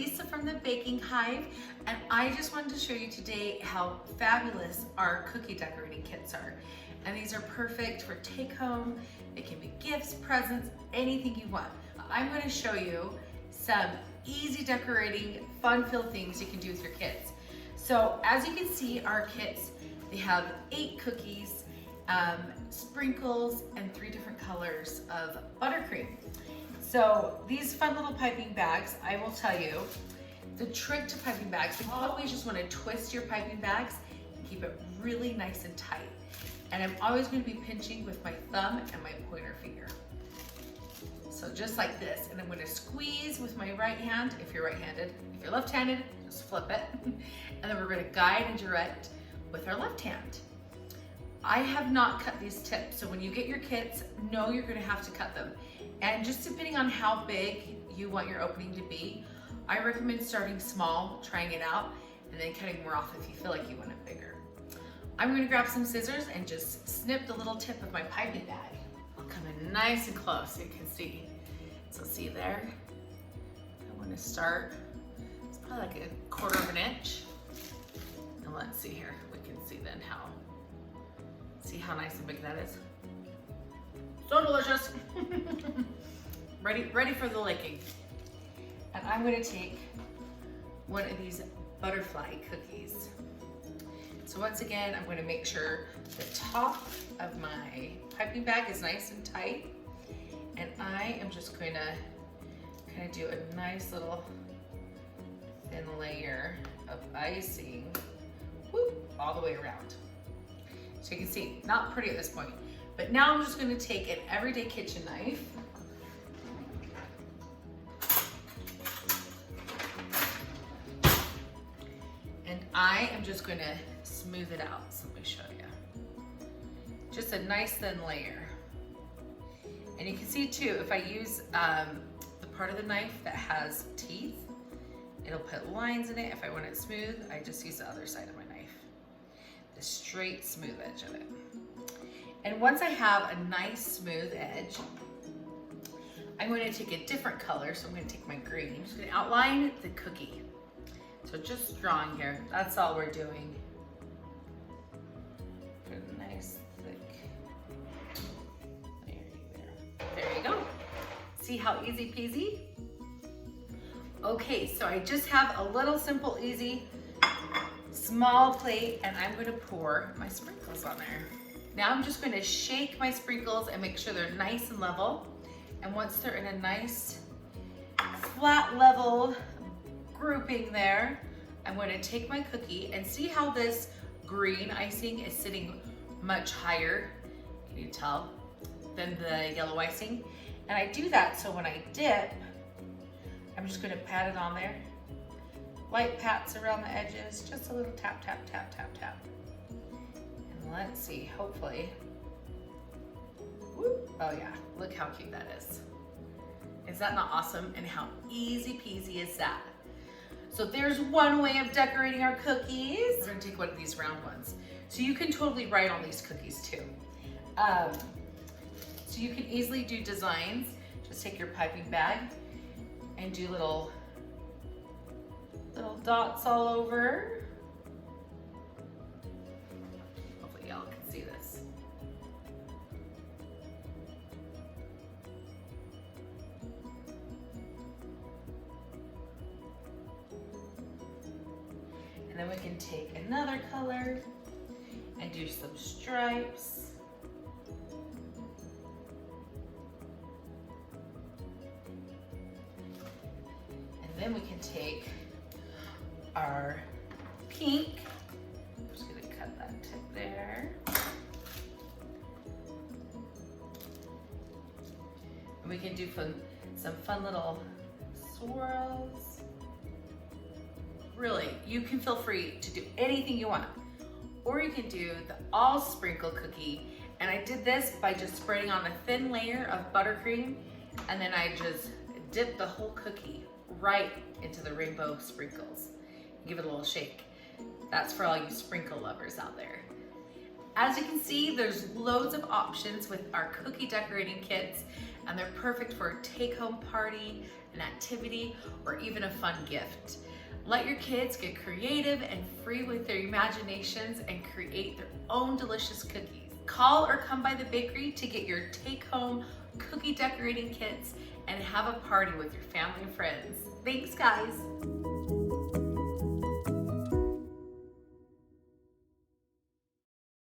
Elisa from the Baking Hive, and I just wanted to show you today how fabulous our cookie decorating kits are. And these are perfect for take home. They can be gifts, presents, anything you want. I'm going to show you some easy decorating, fun-filled things you can do with your kids. So as you can see, our kits, they have 8 cookies, sprinkles, and 3 different colors of buttercream. So these fun little piping bags, I will tell you, the trick to piping bags, you always just want to twist your piping bags and keep it really nice and tight. And I'm always going to be pinching with my thumb and my pointer finger. So just like this, and I'm going to squeeze with my right hand if you're right-handed. If you're left-handed, just flip it. And then we're going to guide and direct with our left hand. I have not cut these tips, so when you get your kits, know you're going to have to cut them. And just depending on how big you want your opening to be, I recommend starting small, trying it out, and then cutting more off if you feel like you want it bigger. I'm going to grab some scissors and just snip the little tip of my piping bag. I'll come in nice and close so you can see. So see there? I want to start, it's probably like a 1/4 of an inch. And let's see here, we can see then see how nice and big that is. So delicious. ready for the licking. And I'm going to take one of these butterfly cookies. So once again, I'm going to make sure the top of my piping bag is nice and tight. And I am just going to kind of do a nice little thin layer of icing, whoop, all the way around. So you can see, not pretty at this point. But now I'm just going to take an everyday kitchen knife and I am just going to smooth it out. So let me show you. Just a nice thin layer. And you can see too, if I use the part of the knife that has teeth, it'll put lines in it. If I want it smooth, I just use the other side of my knife. The straight, smooth edge of it. And once I have a nice smooth edge, I'm going to take a different color. So I'm going to take my green. I'm just going to outline the cookie. So just drawing here. That's all we're doing. Put a nice thick layer there. There you go. See how easy peasy? Okay, so I just have a little simple, easy, small plate, and I'm going to pour my sprinkles on there. Now I'm just going to shake my sprinkles and make sure they're nice and level. And once they're in a nice flat level grouping there, I'm going to take my cookie and see how this green icing is sitting much higher, can you tell, than the yellow icing. And I do that so when I dip, I'm just going to pat it on there. Light pats around the edges, just a little tap, tap, tap, tap, tap. Let's see, hopefully. Whoop. Oh yeah, look how cute that is. Is that not awesome? And how easy peasy is that? So there's one way of decorating our cookies. We're gonna take one of these round ones. So you can totally write on these cookies too. So you can easily do designs. Just take your piping bag and do little dots all over. Y'all can see this. And then we can take another color and do some stripes. And then we can take our pink. Cut that tip there. And we can do some fun little swirls. Really, you can feel free to do anything you want. Or you can do the all sprinkle cookie. And I did this by just spreading on a thin layer of buttercream, and then I just dipped the whole cookie right into the rainbow sprinkles. Give it a little shake. That's for all you sprinkle lovers out there. As you can see, there's loads of options with our cookie decorating kits, and they're perfect for a take-home party, an activity, or even a fun gift. Let your kids get creative and free with their imaginations and create their own delicious cookies. Call or come by the bakery to get your take-home cookie decorating kits and have a party with your family and friends. Thanks, guys.